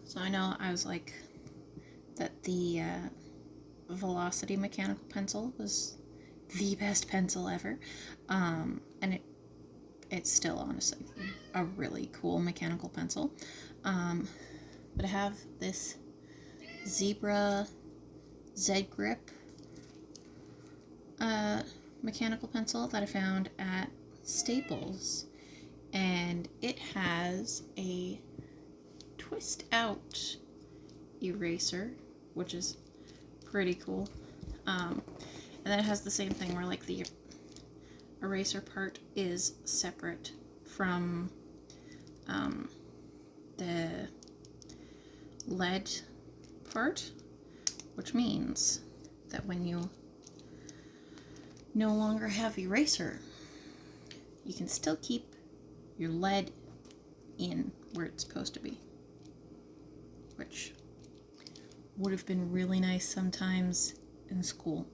So I know I was like that the Velocity mechanical pencil was the best pencil ever, and it's still honestly a really cool mechanical pencil. But I have this Zebra Z Grip mechanical pencil that I found at Staples, and it has a twist out eraser, which is pretty cool. And then it has the same thing where like the eraser part is separate from the lead part, which means that when you no longer have eraser, you can still keep your lead in where it's supposed to be, which would have been really nice sometimes in school.